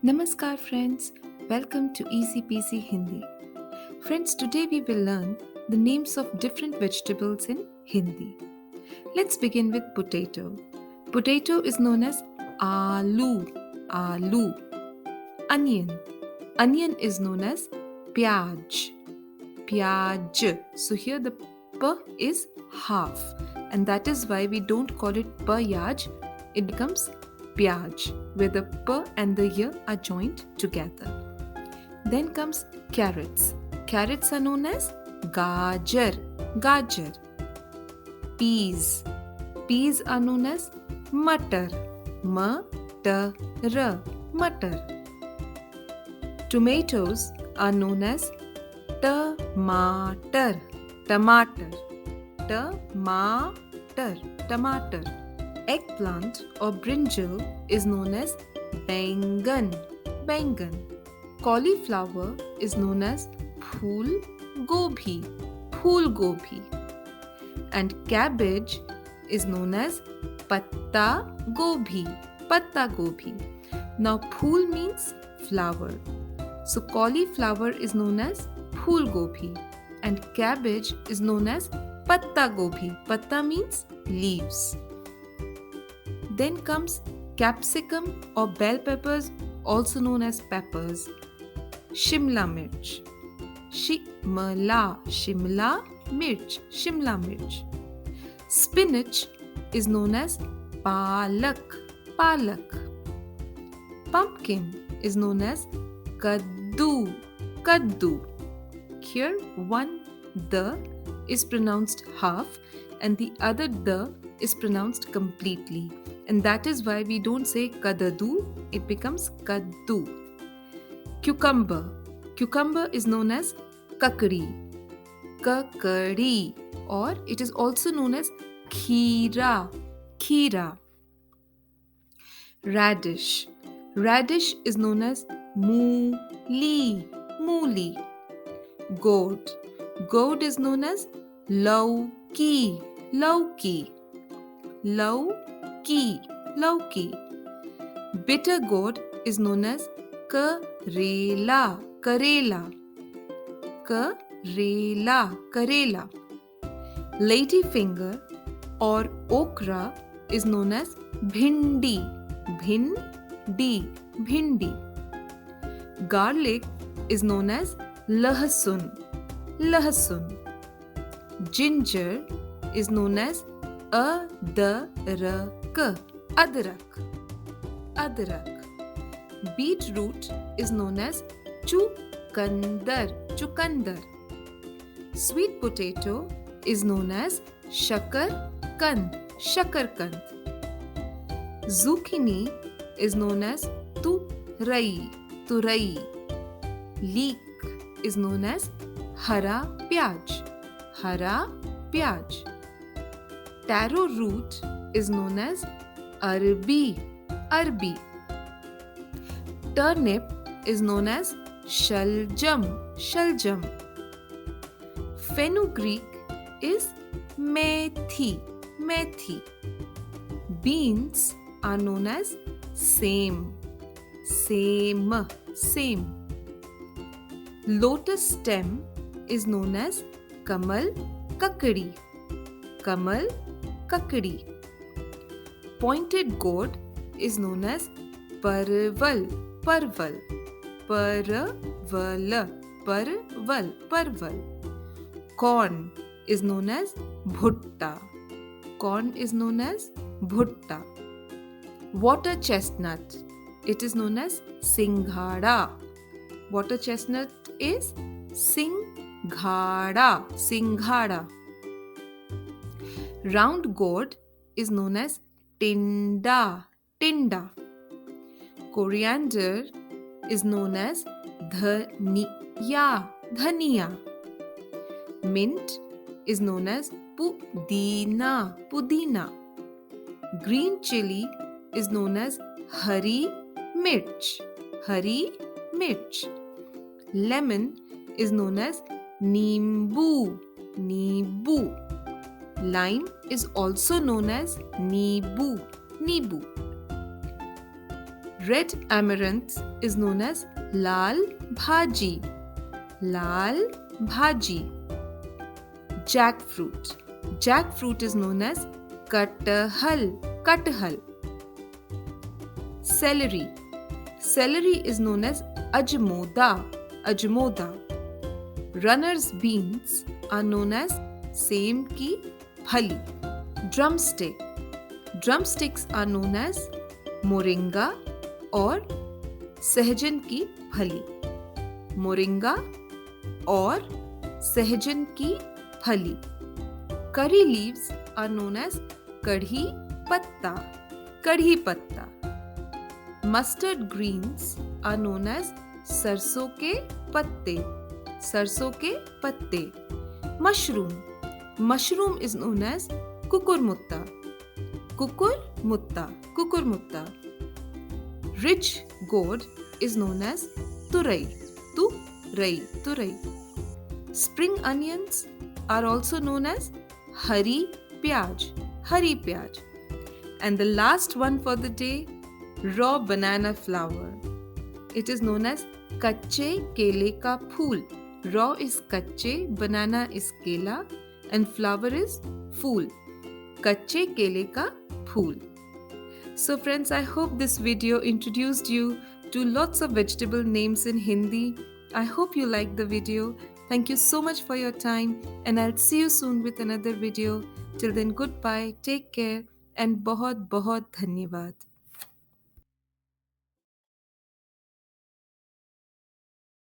Namaskar friends, welcome to Easy Peasy Hindi. Friends, today we will learn the names of different vegetables in Hindi. Let's begin with potato. Potato is known as aloo. Onion is known as pyaj. So here the p is half, and that is why we don't call it pyaj, it becomes pyaj, where the p and the y are joined together. Then comes carrots. Carrots are known as gajar. Peas are known as matar, matar. Tomatoes are known as टमाटर टमाटर. Eggplant or brinjal is known as बैंगन. Cauliflower is known as फूल गोभी. And cabbage is known as पत्ता गोभी. Now fool means flower. So cauliflower is known as phool gobi and cabbage is known as patta gobi. Patta means leaves. Then comes capsicum or bell peppers, also known as peppers. Shimla mirch. Shimla mirch. Spinach is known as palak. Pumpkin is known as kaddu. Here one the is pronounced half and the other the is pronounced completely, and that is why we don't say kadadu, it becomes kaddu. Cucumber is known as kakadi, or it is also known as kheera. Radish is known as mooli. Gourd is known as lauki. Bitter gourd is known as karela. Lady finger or okra is known as bhindi. Garlic is known as lahsun. Ginger is known as adrak. Beetroot is known as chukandar. Sweet potato is known as shakarkand. Zucchini is known as turai. Leek is known as hara pyaj. Taro root is known as arbi. Turnip is known as shaljam. Fenugreek is methi. Beans are known as same. Lotus stem is known as kamal kakadi. Pointed gourd is known as parval. Corn is known as bhutta. Water chestnut, it is known as singhada. Water chestnut is singhada. Round gourd is known as tinda. Coriander is known as dhaniya. Mint is known as pudina. Green chili is known as hari mirch. Lemon is known as neembu. Lime is also known as neebu. Red amaranth is known as lal bhaji. Lal bhaji. Jackfruit. Jackfruit is known as kathal. Kathal. Celery. Celery is known as ajmoda. Ajmoda. Runner's beans are known as same की फली. Drumstick. Drumsticks are known as moringa और सहजन की फली. Moringa और सहजन की फली. Curry leaves are known as कढ़ी पत्ता. कढ़ी पत्ता. Mustard greens are known as सरसों के पत्ते. सरसों के पत्ते. Mushroom. Mushroom is known as kukurmutta. Kukurmutta. Kukurmutta. Rich gourd is known as turai. Turai. Turai. Spring onions are also known as hari pyaj. Hari pyaj. And the last one for the day, raw banana flower. It is known as कच्चे केले का फूल. Raw is कच्चे, banana is केला, and flower is फूल. कच्चे केले का फूल. So friends, I hope this video introduced you to lots of vegetable names in Hindi. I hope you liked the video. Thank you so much for your time, and I'll see you soon with another video. Till then, goodbye, take care, and बहुत बहुत धन्यवाद.